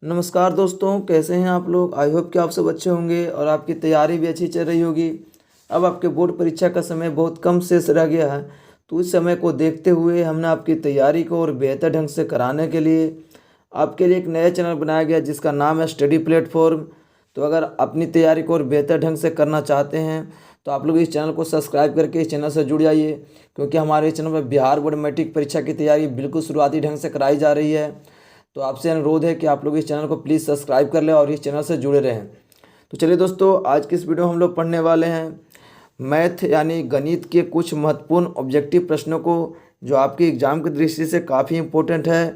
नमस्कार दोस्तों, कैसे हैं आप लोग। आई होप कि आप सब अच्छे होंगे और आपकी तैयारी भी अच्छी चल रही होगी। अब आपके बोर्ड परीक्षा का समय बहुत कम शेष रह गया है, तो इस समय को देखते हुए हमने आपकी तैयारी को और बेहतर ढंग से कराने के लिए आपके लिए एक नया चैनल बनाया गया जिसका नाम है स्टडी प्लेटफॉर्म। तो अगर अपनी तैयारी को और बेहतर ढंग से करना चाहते हैं तो आप लोग इस चैनल को सब्सक्राइब करके इस चैनल से जुड़ जाइए, क्योंकि हमारे इस चैनल पर बिहार बोर्ड मैट्रिक परीक्षा की तैयारी बिल्कुल शुरुआती ढंग से कराई जा रही है। तो आपसे अनुरोध है कि आप लोग इस चैनल को प्लीज़ सब्सक्राइब कर लें और इस चैनल से जुड़े रहें। तो चलिए दोस्तों, आज की इस वीडियो में हम लोग पढ़ने वाले हैं मैथ यानी गणित के कुछ महत्वपूर्ण ऑब्जेक्टिव प्रश्नों को, जो आपके एग्जाम की दृष्टि से काफ़ी इंपॉर्टेंट है।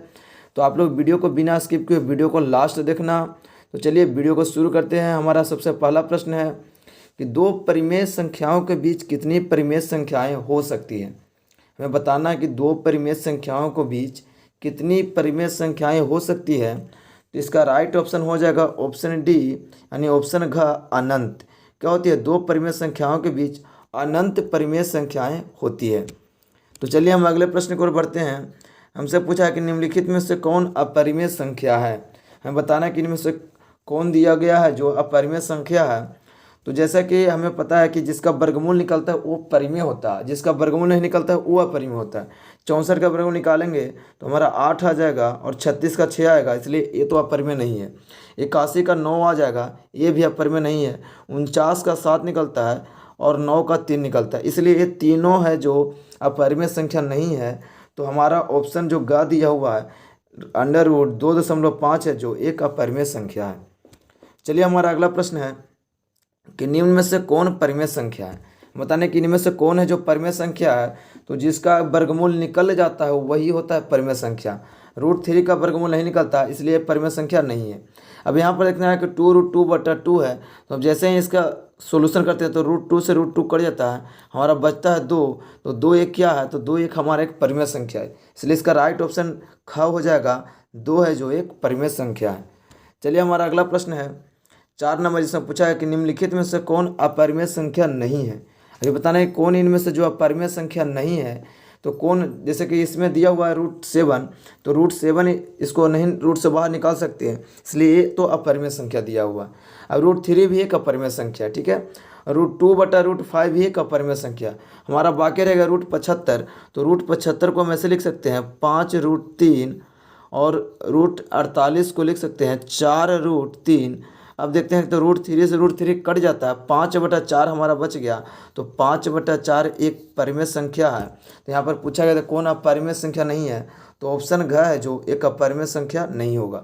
तो आप लोग वीडियो को बिना स्किप किए वीडियो को लास्ट देखना। तो चलिए वीडियो को शुरू करते हैं। हमारा सबसे पहला प्रश्न है कि दो परिमेय संख्याओं के बीच कितनी परिमेय संख्याएँ हो सकती हैं। हमें बताना है कि दो परिमेय संख्याओं के बीच कितनी परिमेय संख्याएं हो सकती है। तो इसका राइट ऑप्शन हो जाएगा ऑप्शन डी, यानी ऑप्शन घ अनंत। क्या होती है? दो परिमेय संख्याओं के बीच अनंत परिमेय संख्याएं होती है। तो चलिए हम अगले प्रश्न की ओर बढ़ते हैं। हमसे पूछा है कि निम्नलिखित में से कौन अपरिमेय संख्या है। हमें बताना है कि इनमें से कौन दिया गया है जो अपरिमेय संख्या है। तो जैसा कि हमें पता है कि जिसका वर्गमूल निकलता है वो परिमेय होता है, जिसका वर्गमूल नहीं निकलता है वो अपरिमेय होता है। 64 का वर्गमूल निकालेंगे तो हमारा 8 आ जाएगा और 36 का 6 आएगा, इसलिए ये तो अपरिमेय नहीं है। 81 का 9 आ जाएगा, ये भी अपरिमेय नहीं है। 49 का 7 निकलता है और 9 का 3 निकलता है, इसलिए ये तीनों है जो अपरिमेय संख्या नहीं है। तो हमारा ऑप्शन जो ग दिया हुआ है अंडर रूट 2.5 है, जो एक अपरिमेय संख्या है। चलिए हमारा अगला प्रश्न है कि निम्न में से कौन परिमेय संख्या है। बताने कि इनमें से कौन है जो परिमेय संख्या है। तो जिसका वर्गमूल निकल जाता है वही होता है परिमेय संख्या। √3 का वर्गमूल नहीं निकलता, इसलिए परिमेय संख्या नहीं है। अब यहाँ पर देखना है कि 2√2/2 है। तो अब जैसे ही इसका सोल्यूशन करते हैं तो √2 से √2 कट जाता है, हमारा बचता है 2। तो 2 एक क्या है? तो 2 एक हमारा एक परिमेय संख्या है, इसलिए इसका राइट ऑप्शन ख हो जाएगा। 2 है जो एक परिमेय संख्या है। चलिए हमारा अगला प्रश्न है 4 नंबर, जिसमें पूछा है कि निम्नलिखित में से कौन अपरिमेय संख्या नहीं है। अभी बताना है कौन इनमें से जो अपरिमेय संख्या नहीं है। तो कौन, जैसे कि इसमें दिया हुआ है √7, तो √7 इसको नहीं रूट से बाहर निकाल सकते हैं, इसलिए ये तो अपरिमेय संख्या दिया हुआ है। अब √3 भी एक अपरिमेय संख्या है, ठीक है। √2/√5 भी एक अपरिमेय संख्या। हमारा बाकी रहेगा √75। तो √75 को हम ऐसे लिख सकते हैं 5√3, और √48 को लिख सकते हैं 4√3। अब देखते हैं तो √3 से √3 कट जाता है, 5/4 हमारा बच गया। तो 5/4 एक परिमेय संख्या है। तो यहाँ पर पूछा गया था कौन अपरिमेय संख्या नहीं है, तो ऑप्शन घ है जो एक अपरिमेय संख्या नहीं होगा।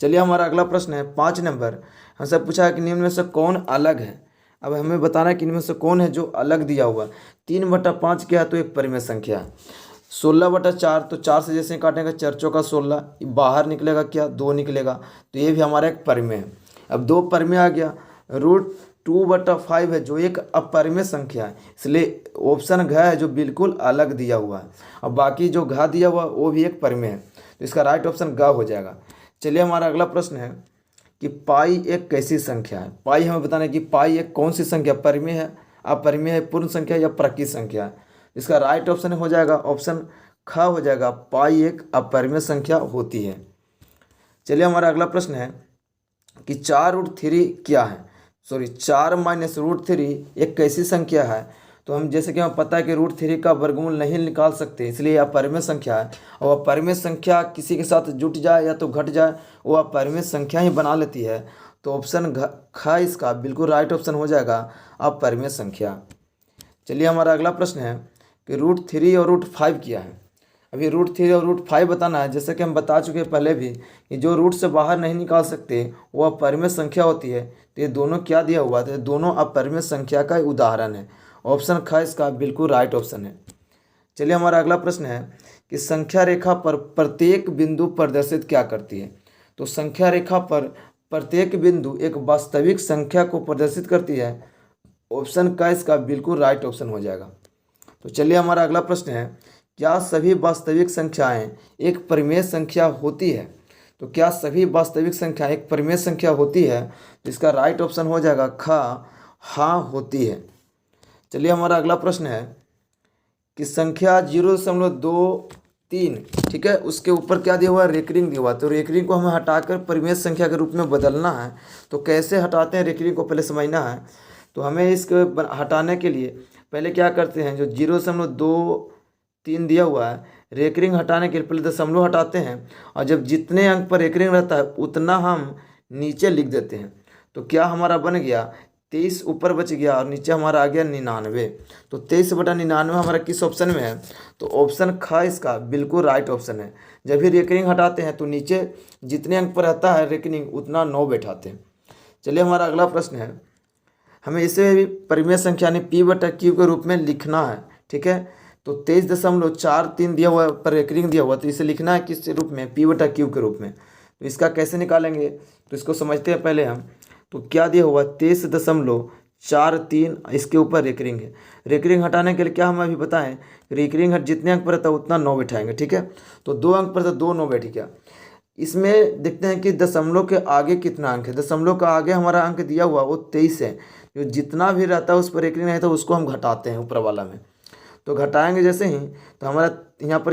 चलिए हमारा अगला प्रश्न है 5 नंबर। हमसे पूछा है कि निम्न में से कौन अलग है। अब हमें बताना है कि इनमें से कौन है जो अलग दिया हुआ। 3/5 क्या है? तो एक परिमेय संख्या है। 16/4, तो 4 से जैसे काटेंगे 4 चौका 16, बाहर निकलेगा क्या? 2 निकलेगा, तो ये भी हमारा एक परिमेय है। अब 2 परिमेय आ गया। √2/5 है जो एक अपरिमेय संख्या है, इसलिए ऑप्शन घ है जो बिल्कुल अलग दिया हुआ है। अब बाकी जो घ दिया हुआ है वो भी एक परिमेय है, तो इसका राइट ऑप्शन ग हो जाएगा। चलिए हमारा अगला प्रश्न है कि पाई एक कैसी संख्या है। पाई हमें बताना है कि पाई एक कौन सी संख्या, परिमेय है, अपरिमेय है, पूर्ण संख्या या प्रकृत संख्या है। इसका राइट ऑप्शन हो जाएगा ऑप्शन ख हो जाएगा, पाई एक अपरिमेय संख्या होती है। चलिए हमारा अगला प्रश्न है कि 4√3 क्या है। 4 - √3 एक कैसी संख्या है। तो हम जैसे कि हमें पता है कि √3 का वर्गमूल नहीं निकाल सकते, इसलिए यह अपरिमेय संख्या है। और अपरिमेय संख्या किसी के साथ जुट जाए या तो घट जाए, वो अपरिमेय संख्या ही बना लेती है। तो ऑप्शन ख इसका बिल्कुल राइट ऑप्शन हो जाएगा, अपरिमेय संख्या। चलिए हमारा अगला प्रश्न है कि √3 और √5 क्या है। अभी √3 और √5 बताना है। जैसे कि हम बता चुके हैं पहले भी कि जो रूट से बाहर नहीं निकाल सकते वो अपरिमेय संख्या होती है। तो ये दोनों क्या दिया हुआ था? दोनों अपरिमेय संख्या का उदाहरण है। ऑप्शन ख इसका बिल्कुल राइट ऑप्शन है। चलिए हमारा अगला प्रश्न है कि संख्या रेखा पर प्रत्येक बिंदु प्रदर्शित क्या करती है। तो संख्या रेखा पर प्रत्येक बिंदु एक वास्तविक संख्या को प्रदर्शित करती है। ऑप्शन का इसका बिल्कुल राइट ऑप्शन हो जाएगा। तो चलिए हमारा अगला प्रश्न है, क्या सभी वास्तविक संख्याएं एक परिमेय संख्या होती है। तो क्या सभी वास्तविक संख्याएं एक परिमेय संख्या होती है। तो इसका राइट ऑप्शन हो जाएगा ख, हाँ होती है। चलिए हमारा अगला प्रश्न है कि संख्या 0.2 3, ठीक है, उसके ऊपर क्या दिया हुआ है, रेकरिंग दिया हुआ है। तो रेकरिंग को हमें हटाकर परिमेय संख्या के रूप में बदलना है। तो कैसे हटाते हैं रेकरिंग को पहले समझना है। तो हमें इसको हटाने के लिए पहले क्या करते हैं, जो 0.23 दिया हुआ है, रेकरिंग हटाने के लिए पहले दशमलव हटाते हैं, और जब जितने अंक पर रेकरिंग रहता है उतना हम नीचे लिख देते हैं। तो क्या हमारा बन गया, 23 ऊपर बच गया और नीचे हमारा आ गया 99। तो 23/99 हमारा किस ऑप्शन में है, तो ऑप्शन ख इसका बिल्कुल राइट ऑप्शन है। जब भी रेकरिंग हटाते हैं तो नीचे जितने अंक पर रहता है रेकरिंग उतना 9 बैठाते हैं। चलिए हमारा अगला प्रश्न है, हमें इसे भी परिमेय संख्या यानी P/Q के रूप में लिखना है, ठीक है। तो 23.43 दिया हुआ है, पर रेकरिंग दिया हुआ, तो इसे लिखना है किस रूप में, P/Q के रूप में। तो इसका कैसे निकालेंगे, तो इसको समझते हैं पहले हम। तो क्या दिया हुआ, 23.43 इसके ऊपर रेकरिंग है। रेकरिंग हटाने के लिए क्या हम अभी बताएं, रेकरिंग जितने अंक पर रहता है उतना 9 बैठाएंगे, ठीक है। तो 2 अंक पर तो 2 9 बैठ गया। इसमें देखते हैं कि दशमलव के आगे कितना अंक है। दशमलव का आगे हमारा अंक दिया हुआ वो 23 है। जो जितना भी रहता है उस पर रेकरिंग रहता है उसको हम घटाते हैं ऊपर वाला में। तो घटाएंगे जैसे ही, तो हमारा यहाँ पर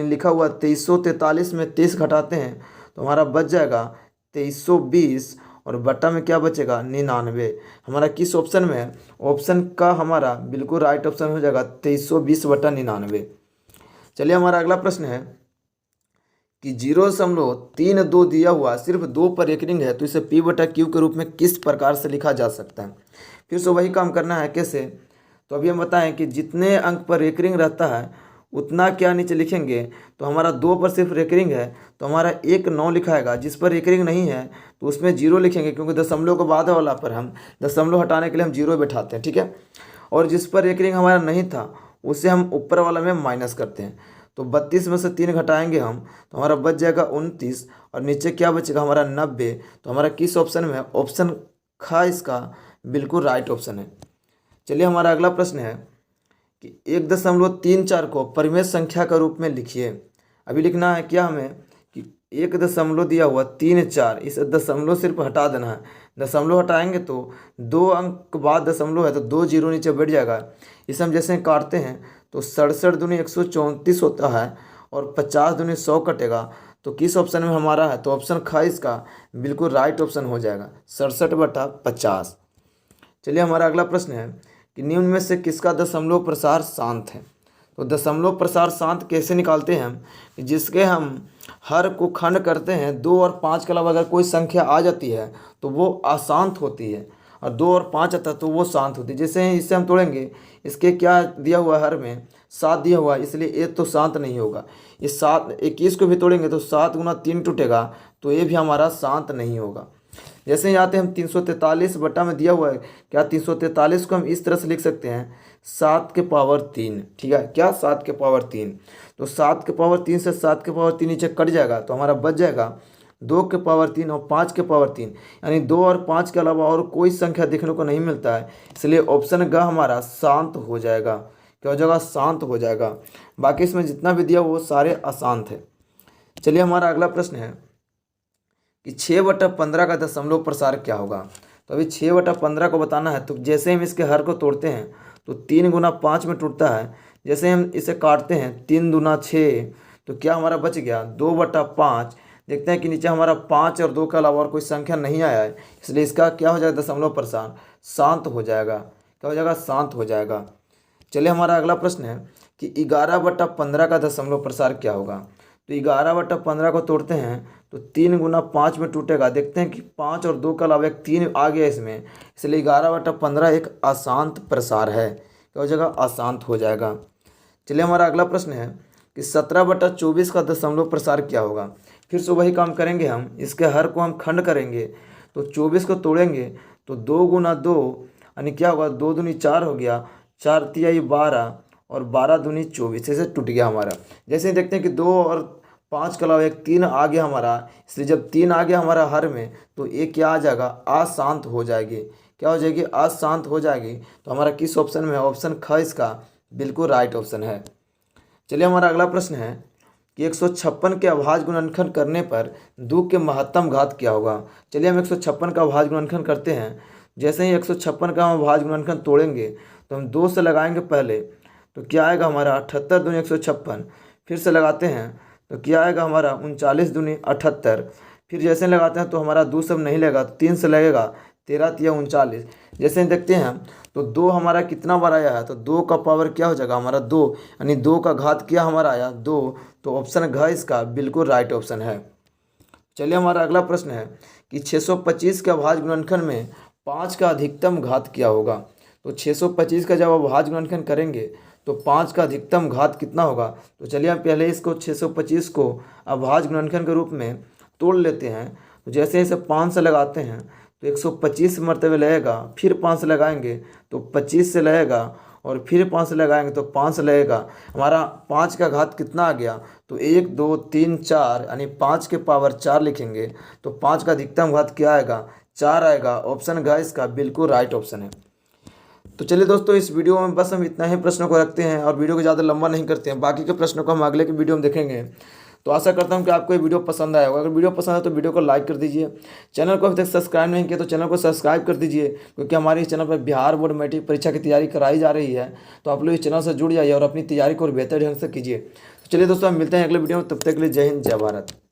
लिखा हुआ 2343 में 23 घटाते हैं तो हमारा बच जाएगा 2320, और बट्टा में क्या बचेगा, 99। हमारा किस ऑप्शन में है, ऑप्शन का हमारा बिल्कुल राइट ऑप्शन हो जाएगा 2320/99। चलिए हमारा अगला प्रश्न है कि 0.32 दिया हुआ सिर्फ 2 पर रेकरिंग है, तो इसे P/Q के रूप में किस प्रकार से लिखा जा सकता है। फिर से वही काम करना है, कैसे, तो अभी हम बताएं कि जितने अंक पर रेकरिंग रहता है उतना क्या नीचे लिखेंगे। तो हमारा 2 पर सिर्फ रेकरिंग है तो हमारा 1 9 लिखाएगा। जिस पर रेकरिंग नहीं है तो उसमें 0 लिखेंगे, क्योंकि दशमलव को बाद वाला पर हम दशमलव हटाने के लिए हम 0 बैठाते हैं, ठीक है। और जिस पर रेकरिंग हमारा नहीं था उसे हम ऊपर वाला में माइनस करते हैं। तो 32 में से 3 घटाएंगे हम तो हमारा बच जाएगा 29, और नीचे क्या बचेगा हमारा 90। तो हमारा किस ऑप्शन में है, ऑप्शन ख इसका बिल्कुल राइट ऑप्शन है। चलिए हमारा अगला प्रश्न है कि 1.34 को परिमेय संख्या का रूप में लिखिए। अभी लिखना है क्या हमें कि 1 दिया हुआ 34, इस दशमलव सिर्फ हटा देना है। दशमलव हटाएंगे तो 2 अंक बाद दशमलव है तो 2 0 नीचे बैठ जाएगा। इसे हम जैसे काटते हैं तो 67 दूनी 134 होता है, और 50 दूनी 100 कटेगा। तो किस ऑप्शन में हमारा है, तो ऑप्शन ख इसका बिल्कुल राइट ऑप्शन हो जाएगा, 67/50। चलिए हमारा अगला प्रश्न है कि निम्न में से किसका दशमलव प्रसार शांत है। तो दशमलव प्रसार शांत कैसे निकालते हैं हम, कि जिसके हम हर को खंड करते हैं 2 और 5 के अलावा अगर कोई संख्या आ जाती है तो वो अशांत होती है, और 2 और 5 आता है तो वो शांत होती है। जैसे इससे हम तोड़ेंगे, इसके क्या दिया हुआ है, हर में 7 दिया हुआ है, इसलिए ये तो शांत नहीं होगा। इस 21 को भी तोड़ेंगे तो 7 गुना 3 टूटेगा, तो ये भी हमारा शांत नहीं होगा। जैसे ही आते हैं हम 343 बटा में दिया हुआ है, क्या 343 को हम इस तरह से लिख सकते हैं 7⁻3, ठीक है, क्या 7⁻3। तो 7⁻3 से 7⁻3 नीचे कट जाएगा तो हमारा बच जाएगा 2⁻3 और 5⁻3, यानी 2 और 5 के अलावा और कोई संख्या देखने को नहीं मिलता है, इसलिए ऑप्शन ग हमारा शांत हो जाएगा। क्या हो जाएगा, शांत हो जाएगा। बाकी इसमें जितना भी दिया वो सारे अशांत है। चलिए हमारा अगला प्रश्न है कि 6/15 का दशमलव प्रसार क्या होगा। तो अभी 6/15 को बताना है। तो जैसे हम इसके हर को तोड़ते हैं तो 3 गुना 5 में टूटता है। जैसे हम इसे काटते हैं 3 दूना 6, तो क्या हमारा बच गया 2/5। देखते हैं कि नीचे हमारा 5 और 2 के अलावा और कोई संख्या नहीं आया है, इसलिए इसका क्या हो जाएगा, दशमलव प्रसार शांत हो जाएगा। क्या हो जाएगा, शांत हो जाएगा। चलिए हमारा अगला प्रश्न है कि 11/15 का दशमलव प्रसार क्या होगा। तो 11/15 को तोड़ते हैं तो 3 गुना 5 में टूटेगा। देखते हैं कि 5 और 2 के अलावा एक 3 आ गया इसमें, इसलिए 11/15 एक अशांत प्रसार है। क्या हो जाएगा, अशांत हो जाएगा। चलिए हमारा अगला प्रश्न है कि 17/24 का दशमलव प्रसार क्या होगा। फिर से वही काम करेंगे हम, इसके हर को हम खंड करेंगे तो 24 को तोड़ेंगे तो 2 गुना 2 यानी क्या होगा, 2 दूनी 4 हो गया, 4 तिहाई 12 और 12 दूनी 24, ऐसे टूट गया हमारा। जैसे ही देखते हैं कि 2 और 5 के अलावा एक 3 आ गया हमारा, इसलिए जब 3 आ गया हमारा हर में तो एक क्या आ जाएगा, अशांत हो जाएगी। क्या हो जाएगी, अशांत हो जाएगी। तो हमारा किस ऑप्शन में है, ऑप्शन ख इसका बिल्कुल राइट ऑप्शन है। चलिए हमारा अगला प्रश्न है कि 156 के अभाज्य गुणनखंड करने पर 2 के महत्तम घात क्या होगा। चलिए हम 156 का अभाज्य गुणनखंड करते हैं। जैसे ही 156 का हम अभाज्य गुणनखंड तोड़ेंगे तो हम 2 से लगाएंगे पहले, तो क्या आएगा हमारा 78 दूनी 156, फिर से लगाते हैं तो क्या आएगा हमारा 39 दूनी 78। फिर जैसे लगाते हैं तो हमारा 2 सब नहीं लगेगा, तो 3 से लगेगा, 13 तिया 39। जैसे देखते हैं तो 2 हमारा कितना बार आया है, तो 2 का पावर क्या हो जाएगा हमारा 2, यानी 2 का घात क्या हमारा आया 2। तो ऑप्शन घ इसका बिल्कुल राइट ऑप्शन है। चलिए हमारा अगला प्रश्न है कि 625 के अभाज्य गुणनखंड में 5 का अधिकतम घात क्या होगा। तो 625 का जब अभाज्य गुणनखंड करेंगे तो 5 का अधिकतम घात कितना होगा। तो चलिए हम पहले इसको 625 को अभाज्य गुणनखंड के रूप में तोड़ लेते हैं। तो जैसे इसे 5 से लगाते हैं तो 125 मरतबे लगेगा, फिर 5 से लगाएंगे तो 25 से लगेगा, और फिर 5 से लगाएंगे तो 5 से लगेगा। हमारा 5 का घात कितना आ गया, तो 1 2 3 4, यानी 5 के पावर 4 लिखेंगे तो 5 का अधिकतम घात क्या आएगा 4 आएगा। ऑप्शन घ इसका बिल्कुल राइट ऑप्शन है। तो चलिए दोस्तों, इस वीडियो में बस हम इतना ही प्रश्नों को रखते हैं और वीडियो को ज़्यादा लंबा नहीं करते हैं। बाकी के प्रश्नों को हम अगले के वीडियो में देखेंगे। तो आशा करता हूं कि आपको ये वीडियो पसंद आया होगा। अगर वीडियो पसंद है तो वीडियो को लाइक कर दीजिए। चैनल को अभी तक सब्सक्राइब नहीं किया तो चैनल को सब्सक्राइब कर दीजिए, क्योंकि हमारे इस चैनल पर बिहार बोर्ड मैट्रिक परीक्षा की तैयारी कराई जा रही है। तो आप लोग इस चैनल से जुड़ जाइए और अपनी तैयारी को और बेहतर ढंग से कीजिए। तो चलिए दोस्तों, हम मिलते हैं अगले वीडियो में। तब तक के लिए जय हिंद, जय भारत।